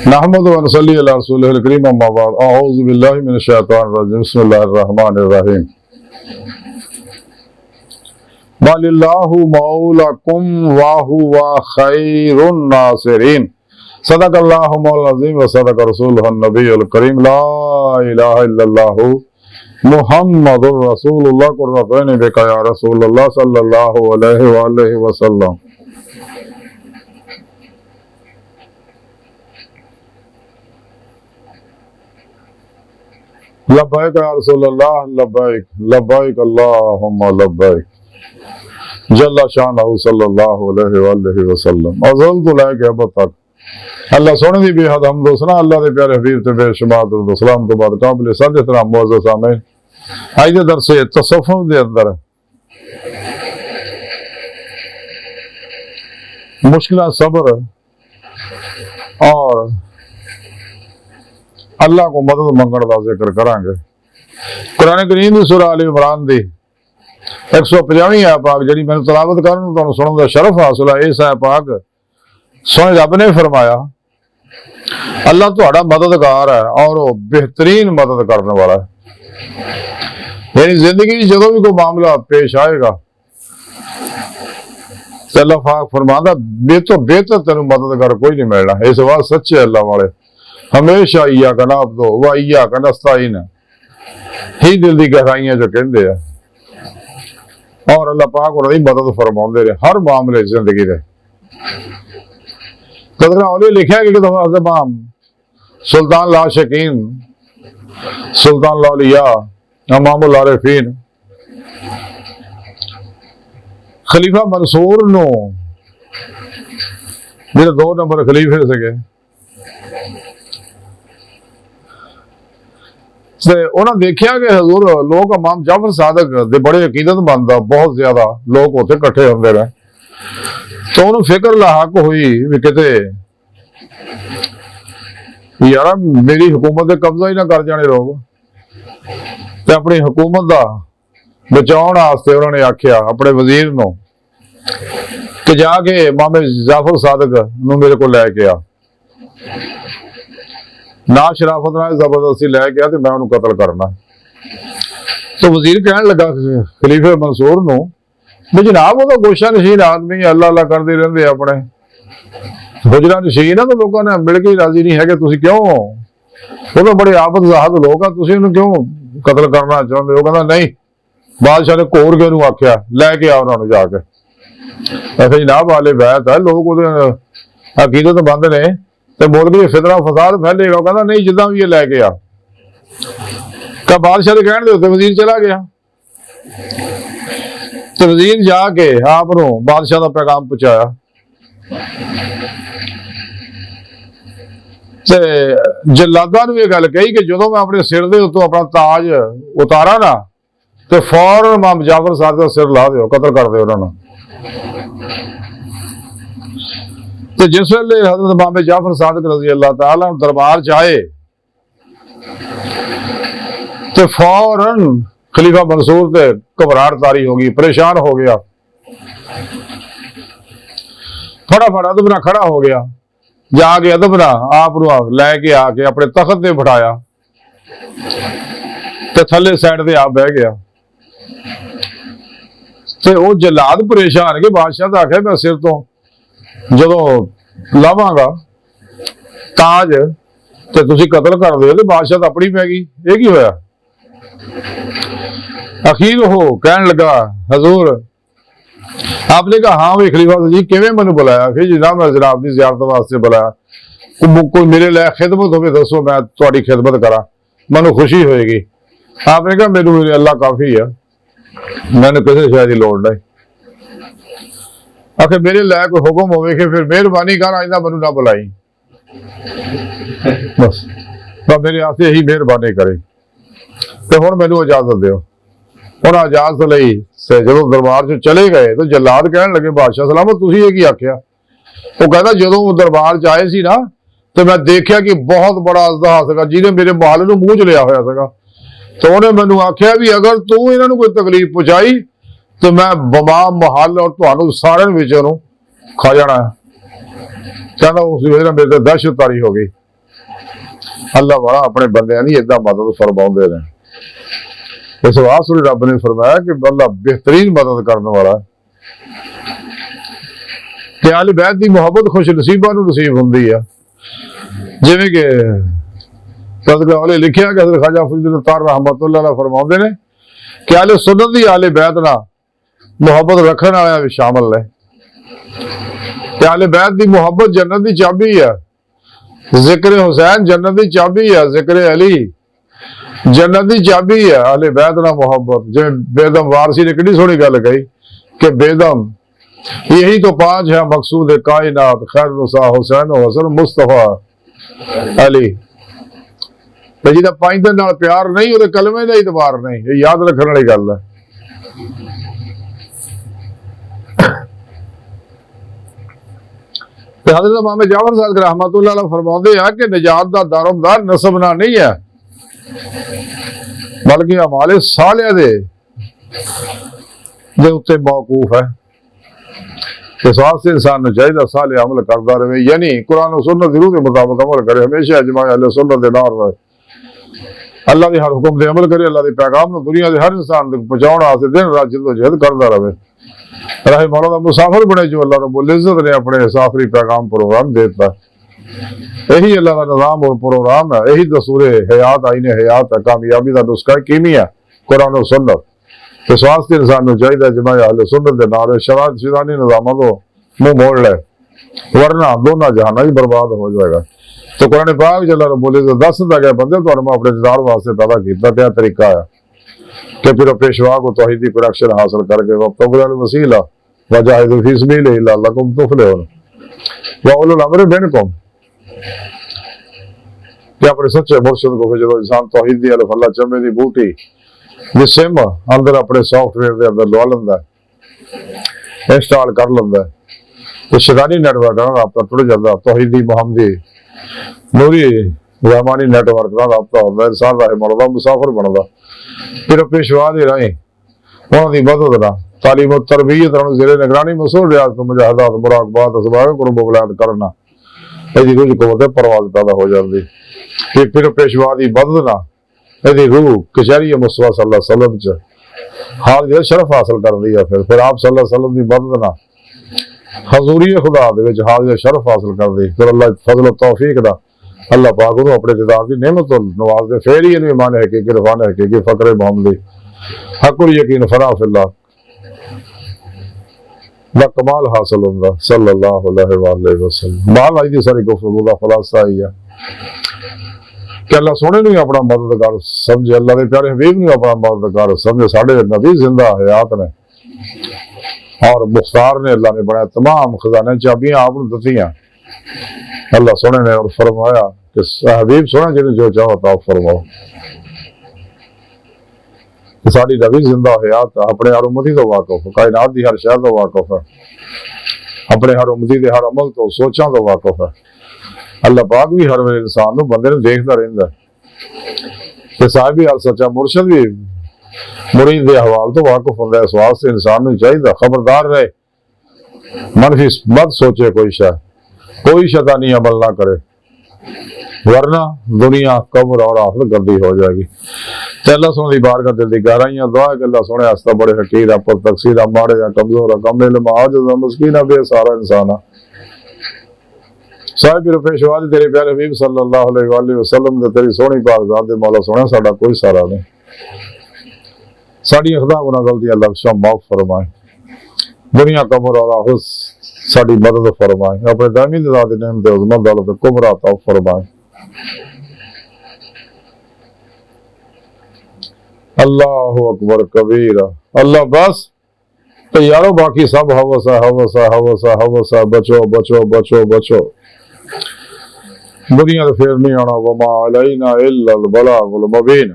नहमदु व नसल्ली अला रसूलिल करीम अम्मा बाद अऊज़ु बिल्लाहि मिनश शैतानिर रजीम बिस्मिल्लाहिर रहमानिर रहीम वलिल्लाहु मौलाकुम व हुवा खैरुन नासिरीन सदक़ल्लाहु मौलाना अज़ीम व सदक़ रसूलुहुन नबियुल करीम ला इलाहा इल्लल्लाहु मुहम्मदुर रसूलुल्लाह कुर्रतुन बिका या रसूलुल्लाह सल्लल्लाहु अलैहि वसल्लम। लब्बैक या रसूलल्लाह लब्बैक लब्बैक अल्लाहुम्मा लब्बैक जल्ला शानहु सल्लल्लाहु अलैहि वसल्लम। अज़ल तो लेके अब तक अल्लाह सोने दी बेहद हमद व सना अल्लाह दे प्यारे हबीब ते बेशुमार दुरूद व सलाम तो बाद काबिल सद एहतराम मुअज़्ज़ज़ सामीन आज दे दरस तसव्वुफ दे अंदर मुश्किल सब्र और अल्लाह को मदद मंगण का जिक्र करांगे। कुरान करीम दी सूरह आल इमरान दी 150वीं आयत पाक जिहड़ी मैनूं तलावत करन तुहानूं सुणन दा शरफ हासिल है। इस आयत पाक सोहणे रब ने फरमाया अल्लाह तुहाडा मददगार है और वो बेहतरीन मदद करने वाला है। यानी जिंदगी जदों भी कोई मामला पेश आएगा तो अल्लाह पाक फरमांदा बेहतर तेनूं मददगार कोई नहीं मिलना। इस बात सच्चे अल्लाह वाले हमेशा इया का नाब दो व इया का नस्ताइन ही दिल की गहराइयां जो कहते हैं और अल्लाह पाक उन्होंने मदद फरमाते रहे हर मामले जिंदगी के। कदरा औली लिखा कि इमाम सुल्तान लाशकीन सुल्तान लौलिया इमामुल आरिफीन खलीफा मंसूर नो जो 2 नंबर खलीफे से उन्हें देखा कि हजूर लोग इमाम जाफर सादक दे बड़े अकीदतमंद बहुत ज्यादा लोग उत्थे इकट्ठे होंदे रहे तो उन्हें फिक्र लाक हुई भी किते यार मेरी हुकूमत पे कब्जा ही ना कर जाने लोग ते अपनी हुकूमत का बचाउण वास्ते उन्होंने आख्या अपने वजीर नूं कि जाके इमाम जाफर सादक नूं मेरे को लैके आ ना शराफत ना जबरदस्ती लैके आ तो मैं उन्हें कतल करना। तो वजीर कहन लगा खलीफे मंसूर नूं भी जनाब वो तो गोशा नशीन आदमी अल्लाह अल्लाह करते रहते अपने गुजरा नशीन है तो लोगों ने मिल के राजी नहीं है कि तुसीं क्यों वो तो बड़े आफत ज़ाहद लोग आ तुसीं उन्हें क्यों कतल करना चाहते हो। कहना नहीं बादशाह ने घोर के आख्या लैके आ उन्होंने जाके ऐसे जनाब वाले बैत है लोग अकीदतमंद ने तो मुल्क में फितना फसाद फैलेगा। कहना नहीं जिदा भी ये लैके आ का बादशाह के कहने दे वजीर चला गया तो वजीर जाके आप बादशाह का पैगाम पहुंचाया जलादा ये गल कही कि जो मैं अपने सिर के उत्तों अपना ताज उतारा ना तो फौरन इमाम जाफर साहब का सिर ला दो कतल कर दो उन्होंने। तो जिस वेले हजरत इमाम जाफर सादिक रजी अल्लाह तआला दरबार च आए तो फौरन खलीफा मंसूर से घबराहट तारी हो गई परेशान हो गया फटाफट अदब खड़ा हो गया जाके अदब आप लैके आके अपने तख्त से बिठाया तो थले साइड से आप बह गया तो वो जलाद परेशान के बादशाह का आख्या मैं सिर तो जो लावांगा ताज तो तुसी कतल कर दो तो बादशाह तो अपनी पै गई ये की होया। अखीर हो कहन लगा हजूर आपने कहा हाँ भाई खलीफा जी किवें मैनू बुलाया कि जनाब मैं जनाब की ज़ियारत वास्ते बुलाया कोई मेरे लिए खिदमत हो दसो मैं तुहाडी खिदमत करा मैनू खुशी होएगी। आपने कहा मैनू मेरे अल्लाह काफ़ी है मैंने किसी शायद की लोड़ नहीं। आखिर मेरे लायक कोई हुक्म हो फिर मेहरबानी कर आइंदा मैनू ना बुलाई बस मेरे वास्ते यही मेहरबानी करे तो हुण मैनू इजाजत दो। उन्हें इजाजत लई जो दरबार चो चले गए तो जलाद कहन लगे बादशाह सलामत तुसीं ये की आख्या। वो कहता जो दरबार च आए सी ना तो मैं देखा कि बहुत बड़ा अजदहा सीगा जिन्हें मेरे महल नूं मूंह च लिया होया सीगा तो उन्हें मैनू आख्या भी अगर तू इन्हां कोई तकलीफ पहुंचाई तो मैं बमा महल और तुहानू सारे खा जाना है। कहना उस वेले मेरे दहशत तारी हो गई اللہ वाला अपने बंदियां दी इदां मदद फरमाउंदे ने। इस वास्ते रब ने फरमाया कि अल्लाह बेहतरीन मदद करने वाला है। ते अहले बैत दी मुहब्बत खुश नसीबां नूं नसीब हुंदी है। जिवें कि तज़किरा वाले लिखिया कि हज़रत ख्वाजा फरीद तार रहमतुल्लाह अलैह फरमाउंदे ने कि अहले सुन्नत दी अहले बैत नाल मुहब्बत रखण वालियां भी शामिल ने। ते अहले बैत दी मुहब्बत जन्नत दी चाबी है। जिक्र हुसैन जन्नत दी चाबी है, जिक्र अली जन्नत दी चाबी है। अहले बैत नाल मुहब्बत, जिवें बेदम वारसी ने कितनी सोहनी गल कही कि बेदम यही तो पांच है मकसूद कायनात, खैर रुसा हुसैन हसन मुस्तफा अली। ते जिहदा पंज दे नाल प्यार नहीं उहदे कलमे दा इतबार नहीं, ये याद रखने वाली गल है। ते हज़रत इमाम जाफर सादिक रहमतुल्लाह अलैह फरमाउंदे आ कि निजात दा दारोमदार नसब ना नहीं है, बल्कि अमाले सालिह दे उत्ते मौकूफ है। इस वास्ते इंसान नूं चाहिए सालिह अमल करदा रहे, यानी कुरान और सुन्नत दी रूह दे मुताबिक अमल करे, हमेशा इजमा अहले सुन्नत दे नाल रहे, अल्लाह दे हर हुक्म ते अमल करे, अल्लाह दे पैगाम नूं दुनिया दे हर इंसान तक पहुंचाउण वास्ते दिन रात जद्दोजहद करदा रहे। रहे मौला दा मुसाफिर बने जो अल्लाह रब्बुल इज्जत ने अपने साफरी पैगाम प्रोग्राम देता। यही अल्लाह का निज़ाम और प्रोग्राम है, यही दस्तूर हयात आईने हयात है, कामयाबी का नुस्खा कीमिया कुरान और सुन्नत। इस वास्ते इंसान को चाहिए जमा अहले सुन्नत के नाल शरात शिदानी निज़ाम तो मुंह मोड़ ले, वरना दोनों जहाना ही बर्बाद हो जाएगा। तो कुरान पाक च अल्लाह रब्बुल इज्जत दसदा गया बंदे तुहानू मैं अपने दीदार वास्ते पैदा किया, क्या तरीका है कि फिर पेशवा को तौहीदी प्रोडक्शन हासिल करके वब्तगुल वसीला वजाहिदू फी सबीलिही लअल्लकुम तुफलिहून व उलुल अम्रि मिनकुम। कि अपने सच्चे मुर्शिद को जो इंसान तौहीदी अल्लाह फल्ला चमे दी बूटी दी सिम अंदर अपने सॉफ्टवेयर दे अंदर लवा लंदा है, इंस्टॉल कर लंदा है, तो शैतानी नेटवर्क नाल राबता टुट जांदा, तौहीदी मुहम्मदी नूरी रहमानी नेटवर्क नाल राबता होंदा, इंसान राहे मौला मुसाफिर बनदा। फिर पेशवा दे राही उन्हां दी मदद नाल तालीम और तरबियत ज़ेरे निगरानी मसूल रियासत मुजाहिदात मुराकबात असबाब कुर्ब बुलंद करना, यदि कुछ कुव्वत परवाज़ पैदा हो जाती। फिर पेशवा दी मदद नाल यदि रूह कचहरी मुस्तफा सल्लल्लाहु अलैहि वसल्लम च हाल जो शरफ हासिल करती है। फिर आप सल्लल्लाहु अलैहि वसल्लम दी मदद नाल हजूरी खुदा दे विच हाल जो शरफ हासिल करती। फिर अल्लाह फजल तौफीक दा अल्लाह पाक उन्होंने अपने दीदार की नेमत तो नवाज दे, फिर ही इन्हें ईमान हकीकी रफान हकीकी फकरे मोहम्मदी हकुल यकीन फना फिल्लाह दा कमाल हासिल होंदा सल्लल्लाहु अलैहि वसल्लम। माल आई दी सारी गुफ्तगू दा खुलासा ही है कि अल्लाह सोने नूं अपना मददगार समझे, अल्लाह दे प्यारे हबीब नूं अपना मददगार समझे। साडे नबी जिंदा हयात ने और मुख्तार ने, अल्लाह ने बनाया तमाम खजाने चाबियां आप नूं दित्तियां अल्लाह सोने ने, और फरमाया कि हबीब सोने जिन्हें जो चाहो ताओ फरमाओ। साड़ी नबी जिंदा हयात अपने हर उम्मती तो वाकफ, कायनात की हर शय तो वाकफ है, अपने हर उम्मती के हर अमल तो सोचा तो वाकफ है। अल्लाह पाक भी हर वे इंसान बंदे ने देखता रहिंदा है। साहिब भी सच्चा मुर्शिद भी मुरीद के हवाल तो वाकफ होंदा है। इस वास्ते इंसान को चाहिए खबरदार रहे, मनफी मत सोचे कोई शैतानी अमल ना करे, वरना दुनिया कब्र और आखिरत गंदी हो जाएगी। ते अल्लाह सोने दी बारगाह दिल दी गहराइयां दुआ है कि अल्लाह सोने आस्ता बड़े हकीर है, पर तकसीर है, माड़े है, कमजोर है, कम इल्म आजिज़ है, मस्कीन है, बेसहारा इंसान है। साहिब फिर पेशवा दी तेरे प्यारे हबीब सल्लल्लाहु अलैहि वसल्लम दे तेरी सोहनी पाक ज़ात दे मौला सोने साडा कोई सहारा नहीं। साडी खुदा गुनाह गलतियां लफ्ज़ माफ फरमाए, दुनिया कब्र और आखिरत साडी मदद फरमाए, अपने दामी ज़ात दी नेमत उज़्मा दौलत कुबरा अता फरमाए। अल्लाहु अकबर कबीरा। अल्लाह बस तो यारो बाकी सब हवसा हवसा हवसा हवसा, बचो बचो बचो बचो, दुनिया तो फिर नहीं आना। वमा अलैना इल्लल बलागुल मुबीन।